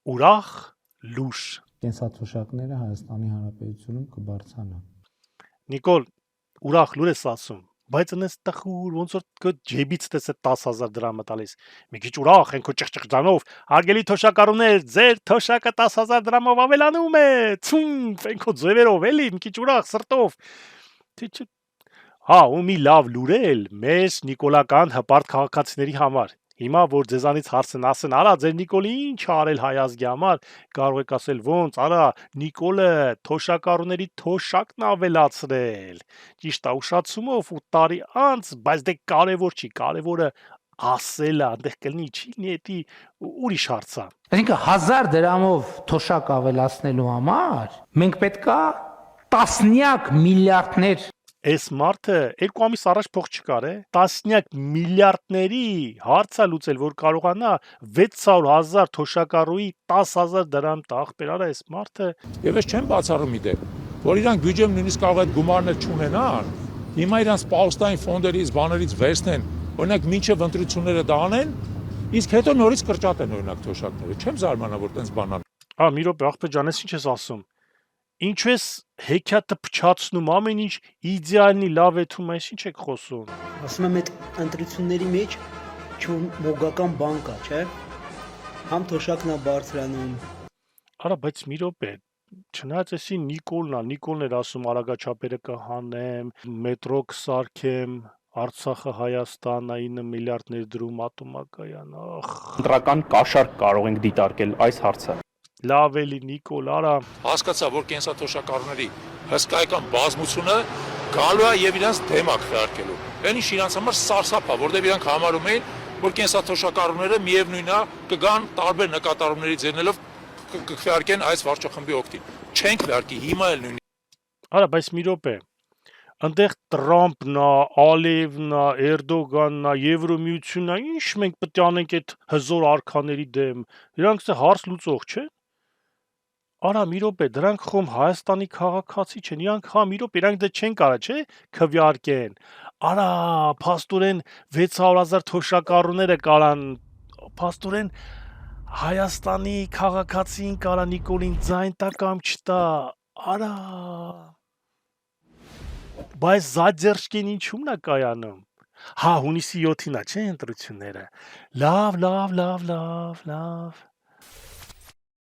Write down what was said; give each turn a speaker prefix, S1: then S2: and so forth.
S1: ուրախ լուր։
S2: Կենսաթոշակները Հայաստանի Հանրապետությունում կբարձրանան։
S1: Նիկոլ, ուրախ լուր ես ասում, բայց այնպես տխուր, ոնց որ քո ջեբից դες է 10,000 դրամը տալիս։ Մի քիչ ուրախ ենք քո ճղճղջանով, հարգելի թոշակառուներ, ձեր թոշակը 10,000 դրամով ավելանում է։ Ցումփ, ենք քո ձևերով էլի, մի քիչ ուրախ սրտով։ Թե հա, ու մի լավ լուրել մեր նիկոլական հպարտ քաղաքացիների համար։ Հիմա որ ձեզանից հարցն ասեն, արա ձեր Նիկոլը ինչ ա արել հայ ազգի համար, կարող եք ասել ոնց, արա Նիկոլը թոշակառուների թոշակն ա ավելացրել։ Ճիշտ է, ուշացումով 8 տարի անց, բայց դե կարևոր չի, կարևորը ասելը, այնտեղ կլինի, չի լինի, էդի ուրիշ հարց է։
S3: Այսինքն 1000 դրամով թոշակ ավելացնելու համար մենք պետքա տասնյակ միլիարդներ
S1: Այս մարդը 2 ամիս առաջ փող չկար, տասնյակ միլիարդների հարց է լուծել, որ կարողանա 600,000 թոշակառուի 10,000 դրամ տա, ախպեր, արա այս մարդը։
S4: Եվ ես չեմ բացառում մի դեպք, որ իրանք բյուջեմ նույնիսկ կարող այդ գումարներ չունենան, հիմա իրանք պաուստային ֆոնդերից, բաներից վերցնեն, օրինակ մինչև ընտրությունները դա անեն, իսկ հետո նորից կրճատեն օրինակ թոշակները։ Չեմ զարմանա, որ տենց բան ան։
S1: Մի րոպե, ախպեր ջան, ես ինչ ես ասում։ Ինչու ես հեքիաթը փչացնում, ամեն ինչ իդեալնի լավ է թվում, այս ինչ եք խոսում։
S5: Ասում եմ այդ ընտրությունների մեջ չմոգական բան կա, չէ՞։ Համ թոշակն է բարձրանում։
S1: Արա, բայց մի րոպե, չնայած էսի Նիկոլն էր ասում արագաչափերը կհանեմ, մետրո կսարքեմ, Արցախը Հայաստան, 9 միլիարդ ներդրում ատոմակայան,
S6: Ընտրական կաշառք կարող ենք դիտարկել այս հարցը։
S1: լավ էլի Նիկոլ, արա։
S4: Հասկացա, որ կենսաթոշակառուների հսկայական բազմությունը գալու է եւ իրանց դեմ է քվեարկելու։ Այն ինչ իրանց համար սարսափ է, որտեղ իրանք համարում էին, որ կենսաթոշակառուները միևնույնն է կգան տարբեր նկատառումներից ելնելով կքվեարկեն այս վարչախմբի օգտին։ Չեն քվեարկի հիմա էլ նույնիսկ։
S1: Արա, բայց մի րոպե։ Այնտեղ Տրամպն է, Ալիևն է, Էրդոգանն է, Եվրոմիությունն է, ինչ մենք պետք է անենք այդ հզոր արքաների դեմ։ Իրանք հարց լուծող չեն։ Արա, մի րոպե, դրանք խոմ Հայաստանի քաղաքացի չեն, իրանք մի րոպե, իրանք դե չեն կարա, չէ, քվեարկեն։ Արա, փաստորեն 600,000 թոշակառուները կարան, փաստորեն Հայաստանի քաղաքացին կարա Նիկոլին ձայն տա կամ չտա։ Արա։ Բայց Զաձերշկին ինչու՞մն է կայանում։ Հա, հունիսի 7-ին է, չէ, ընտրությունները։ Լավ։